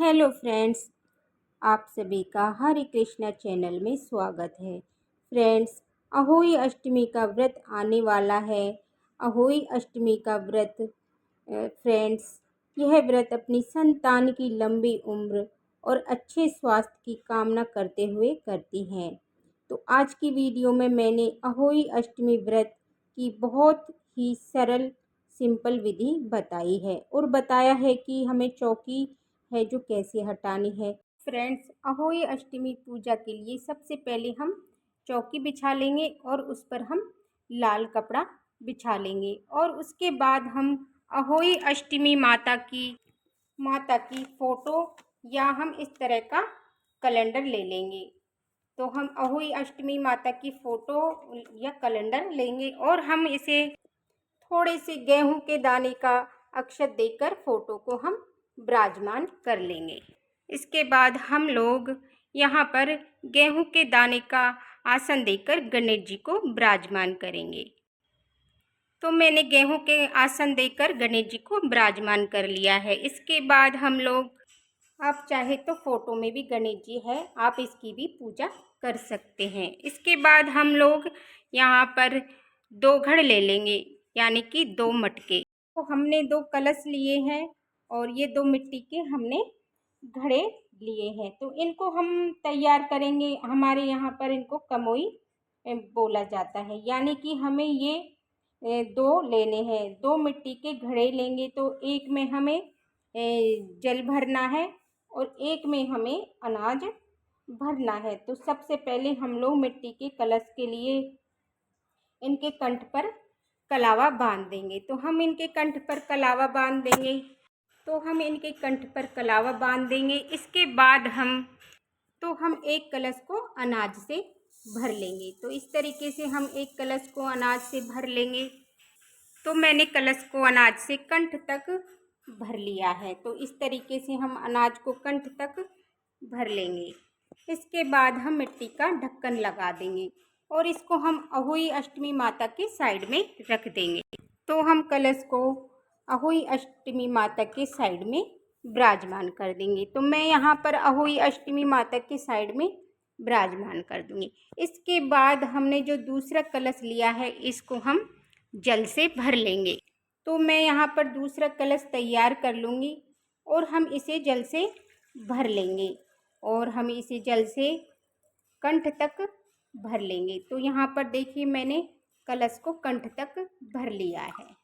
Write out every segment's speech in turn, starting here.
Hello friends, आप सभी का हरे कृष्णा चैनल में स्वागत है। फ्रेंड्स, अहोई अष्टमी का व्रत आने वाला है। अहोई अष्टमी का व्रत फ्रेंड्स, यह व्रत अपनी संतान की लंबी उम्र और अच्छे स्वास्थ्य की कामना करते हुए करती हैं। तो आज की वीडियो में मैंने अहोई अष्टमी व्रत की बहुत ही सरल सिंपल विधि बताई है और बताया है कि हमें चौकी है जो कैसे हटानी है। फ्रेंड्स, अहोई अष्टमी पूजा के लिए सबसे पहले हम चौकी बिछा लेंगे और उस पर हम लाल कपड़ा बिछा लेंगे और उसके बाद हम अहोई अष्टमी माता की फ़ोटो या हम इस तरह का कैलेंडर ले लेंगे। तो हम अहोई अष्टमी माता की फ़ोटो या कैलेंडर लेंगे और हम इसे थोड़े से गेहूं के दाने का अक्षत देकर फ़ोटो को हम विराजमान कर लेंगे। इसके बाद हम लोग यहाँ पर गेहूं के दाने का आसन देकर गणेश जी को विराजमान करेंगे। तो मैंने गेहूं के आसन देकर गणेश जी को विराजमान कर लिया है। इसके बाद हम लोग, आप चाहे तो फ़ोटो में भी गणेश जी है, आप इसकी भी पूजा कर सकते हैं। इसके बाद हम लोग यहाँ पर 2 घड़ ले लेंगे, यानी कि 2 मटके। तो हमने 2 कलश लिए हैं और ये 2 मिट्टी के हमने घड़े लिए हैं। तो इनको हम तैयार करेंगे। हमारे यहाँ पर इनको कमोई बोला जाता है, यानी कि हमें ये 2 लेने हैं। 2 मिट्टी के घड़े लेंगे तो एक में हमें जल भरना है और एक में हमें अनाज भरना है। तो सबसे पहले हम लोग मिट्टी के कलश के लिए इनके कंठ पर कलावा बांध देंगे। तो हम इनके कंठ पर कलावा बांध देंगे। इसके बाद हम एक कलश को अनाज से भर लेंगे। तो इस तरीके से हम एक कलश को अनाज से भर लेंगे। तो मैंने कलश को अनाज से कंठ तक भर लिया है। तो इस तरीके से हम अनाज को कंठ तक भर लेंगे। इसके बाद हम मिट्टी का ढक्कन लगा देंगे और इसको हम अहोई अष्टमी माता के साइड में रख देंगे। तो हम कलश को अहोई अष्टमी माता के साइड में विराजमान कर देंगे। तो मैं यहाँ पर अहोई अष्टमी माता के साइड में विराजमान कर दूँगी। इसके बाद हमने जो दूसरा कलश लिया है, इसको हम जल से भर लेंगे। तो मैं यहाँ पर दूसरा कलश तैयार कर लूँगी और हम इसे जल से भर लेंगे और हम इसे जल से कंठ तक भर लेंगे। तो यहाँ पर देखिए, मैंने कलश को कंठ तक भर लिया है।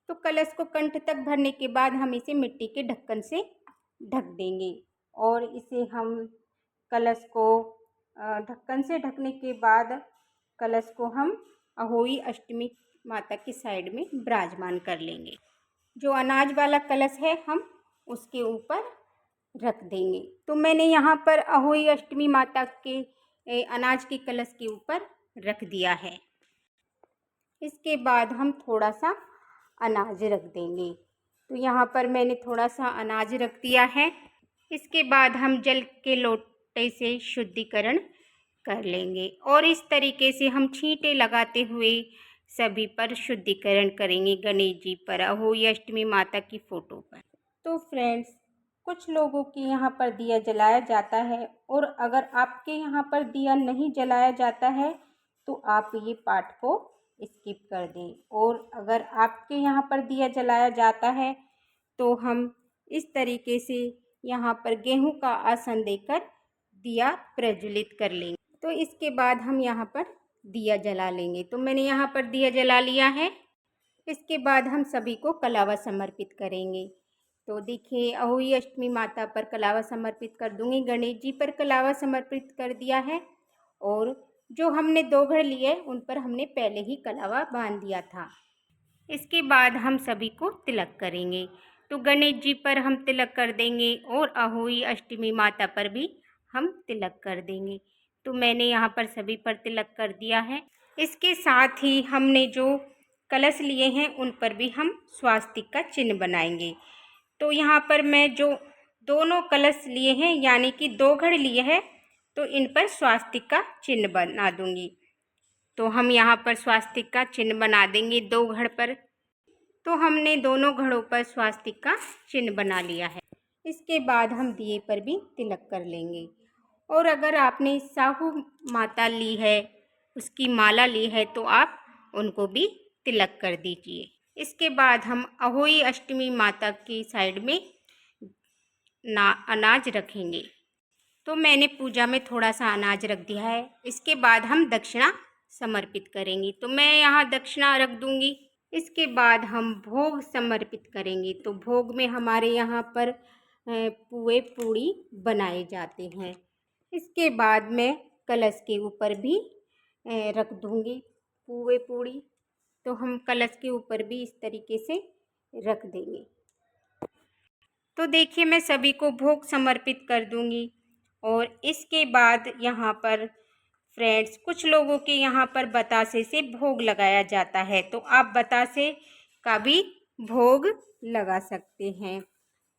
तो कलश को कंठ तक भरने के बाद हम इसे मिट्टी के ढक्कन से ढक देंगे और इसे हम कलश को ढक्कन से ढकने के बाद कलश को हम अहोई अष्टमी माता की साइड में विराजमान कर लेंगे। जो अनाज वाला कलश है हम उसके ऊपर रख देंगे। तो मैंने यहाँ पर अहोई अष्टमी माता के अनाज के कलश के ऊपर रख दिया है। इसके बाद हम थोड़ा सा अनाज रख देंगे। तो यहाँ पर मैंने थोड़ा सा अनाज रख दिया है। इसके बाद हम जल के लोटे से शुद्धिकरण कर लेंगे और इस तरीके से हम छींटे लगाते हुए सभी पर शुद्धिकरण करेंगे, गणेश जी पर, अहोई अष्टमी माता की फ़ोटो पर। तो फ्रेंड्स, कुछ लोगों के यहाँ पर दिया जलाया जाता है और अगर आपके यहाँ पर दिया नहीं जलाया जाता है तो आप ये पाठ को स्किप कर दें। और अगर आपके यहाँ पर दिया जलाया जाता है तो हम इस तरीके से यहाँ पर गेहूं का आसन देकर दिया प्रज्वलित कर लेंगे। तो इसके बाद हम यहाँ पर दिया जला लेंगे। तो मैंने यहाँ पर दिया जला लिया है। इसके बाद हम सभी को कलावा समर्पित करेंगे। तो देखिए, अहोई अष्टमी माता पर कलावा समर्पित कर दूंगी, गणेश जी पर कलावा समर्पित कर दिया है और जो हमने 2 घड़ लिए उन पर हमने पहले ही कलावा बांध दिया था। इसके बाद हम सभी को तिलक करेंगे। तो गणेश जी पर हम तिलक कर देंगे और अहोई अष्टमी माता पर भी हम तिलक कर देंगे। तो मैंने यहाँ पर सभी पर तिलक कर दिया है। इसके साथ ही हमने जो कलश लिए हैं उन पर भी हम स्वास्तिक का चिन्ह बनाएंगे। तो यहाँ पर मैं जो दोनों कलश लिए हैं, यानी कि 2 घड़ लिए हैं, तो इन पर स्वास्तिक का चिन्ह बना दूंगी। तो हम यहाँ पर स्वास्तिक का चिन्ह बना देंगे 2 घड़ पर। तो हमने दोनों घड़ों पर स्वास्तिक का चिन्ह बना लिया है। इसके बाद हम दिए पर भी तिलक कर लेंगे। और अगर आपने साहू माता ली है, उसकी माला ली है, तो आप उनको भी तिलक कर दीजिए। इसके बाद हम अहोई अष्टमी माता की साइड में अनाज रखेंगे। तो मैंने पूजा में थोड़ा सा अनाज रख दिया है। इसके बाद हम दक्षिणा समर्पित करेंगे, तो मैं यहाँ दक्षिणा रख दूंगी। इसके बाद हम भोग समर्पित करेंगे। तो भोग में हमारे यहाँ पर पुए पूड़ी बनाए जाते हैं। इसके बाद मैं कलश के ऊपर भी रख दूंगी पुए पूड़ी। तो हम कलश के ऊपर भी इस तरीके से रख देंगे। तो देखिए, मैं सभी को भोग समर्पित कर दूंगी। और इसके बाद यहाँ पर फ्रेंड्स, कुछ लोगों के यहाँ पर बतासे से भोग लगाया जाता है, तो आप बतासे का भी भोग लगा सकते हैं।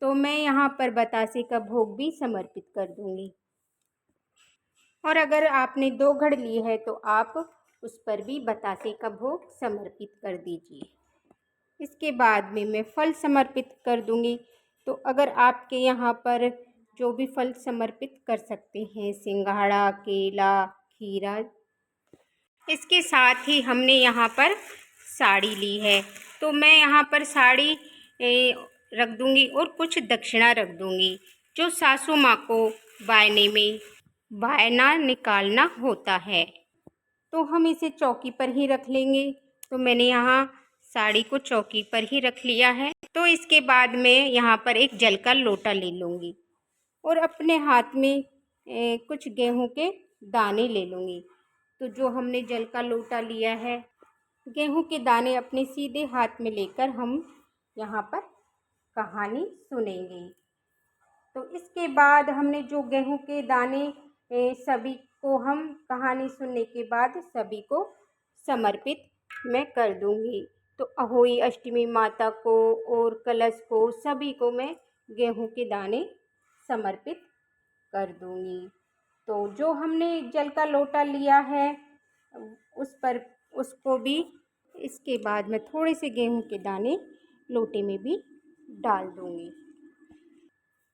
तो मैं यहाँ पर बतासे का भोग भी समर्पित कर दूंगी। और अगर आपने 2 घड़ लिए है तो आप उस पर भी बतासे का भोग समर्पित कर दीजिए। इसके बाद में मैं फल समर्पित कर दूंगी। तो अगर आपके यहाँ पर जो भी फल समर्पित कर सकते हैं, सिंघाड़ा, केला, खीरा। इसके साथ ही हमने यहाँ पर साड़ी ली है, तो मैं यहाँ पर साड़ी रख दूंगी और कुछ दक्षिणा रख दूंगी, जो सासू माँ को बायने में बायना निकालना होता है। तो हम इसे चौकी पर ही रख लेंगे। तो मैंने यहाँ साड़ी को चौकी पर ही रख लिया है। तो इसके बाद मैं यहाँ पर एक जल का लोटा ले लूँगी और अपने हाथ में कुछ गेहूं के दाने ले लूँगी। तो जो हमने जल का लोटा लिया है, गेहूं के दाने अपने सीधे हाथ में लेकर हम यहाँ पर कहानी सुनेंगे। तो इसके बाद हमने जो गेहूं के दाने सभी को हम कहानी सुनने के बाद सभी को समर्पित मैं कर दूंगी। तो अहोई अष्टमी माता को और कलश को सभी को मैं गेहूं के दाने समर्पित कर दूंगी। तो जो हमने जल का लोटा लिया है उस पर उसको भी इसके बाद मैं थोड़े से गेहूं के दाने लोटे में भी डाल दूंगी।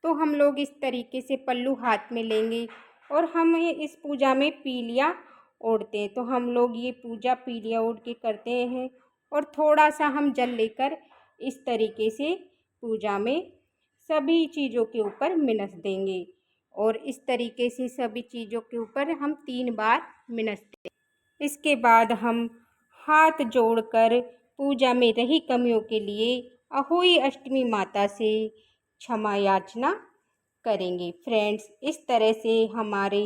तो हम लोग इस तरीके से पल्लू हाथ में लेंगे और हम इस पूजा में पीलिया ओढ़ते हैं। तो हम लोग ये पूजा पीलिया ओढ़ के करते हैं और थोड़ा सा हम जल लेकर इस तरीके से पूजा में सभी चीज़ों के ऊपर मिनस देंगे। और इस तरीके से सभी चीज़ों के ऊपर हम 3 बार मिनसते हैं। इसके बाद हम हाथ जोड़कर पूजा में रही कमियों के लिए अहोई अष्टमी माता से क्षमा याचना करेंगे। फ्रेंड्स, इस तरह से हमारे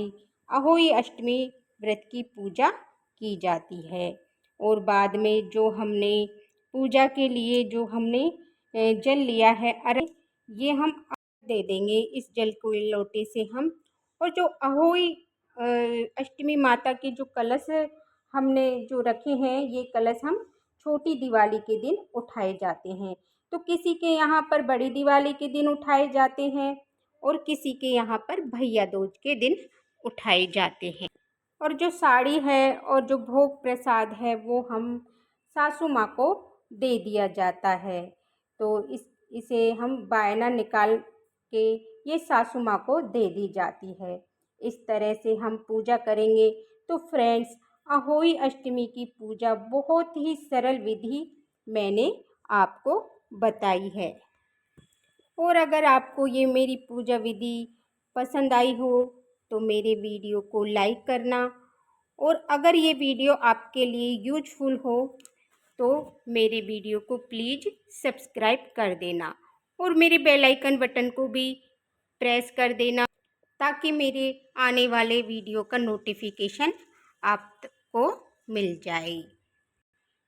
अहोई अष्टमी व्रत की पूजा की जाती है। और बाद में जो हमने पूजा के लिए जो हमने जल लिया है, अरे ये हम दे देंगे इस जल को लोटे से हम। और जो अहोई अष्टमी माता के जो कलश हमने जो रखे हैं, ये कलश हम छोटी दिवाली के दिन उठाए जाते हैं। तो किसी के यहाँ पर बड़ी दिवाली के दिन उठाए जाते हैं और किसी के यहाँ पर भैया दूज के दिन उठाए जाते हैं। और जो साड़ी है और जो भोग प्रसाद है वो हम सासू माँ को दे दिया जाता है। तो इसे हम बायना निकाल के ये सासू माँ को दे दी जाती है। इस तरह से हम पूजा करेंगे। तो फ्रेंड्स, अहोई अष्टमी की पूजा बहुत ही सरल विधि मैंने आपको बताई है। और अगर आपको ये मेरी पूजा विधि पसंद आई हो तो मेरे वीडियो को लाइक करना। और अगर ये वीडियो आपके लिए यूजफुल हो तो मेरे वीडियो को प्लीज़ सब्सक्राइब कर देना और मेरे बेल आइकन बटन को भी प्रेस कर देना, ताकि मेरे आने वाले वीडियो का नोटिफिकेशन आपको मिल जाए।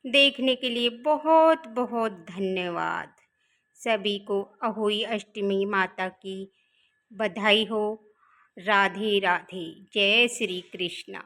देखने के लिए बहुत बहुत धन्यवाद। सभी को अहोई अष्टमी माता की बधाई हो। राधे राधे। जय श्री कृष्णा।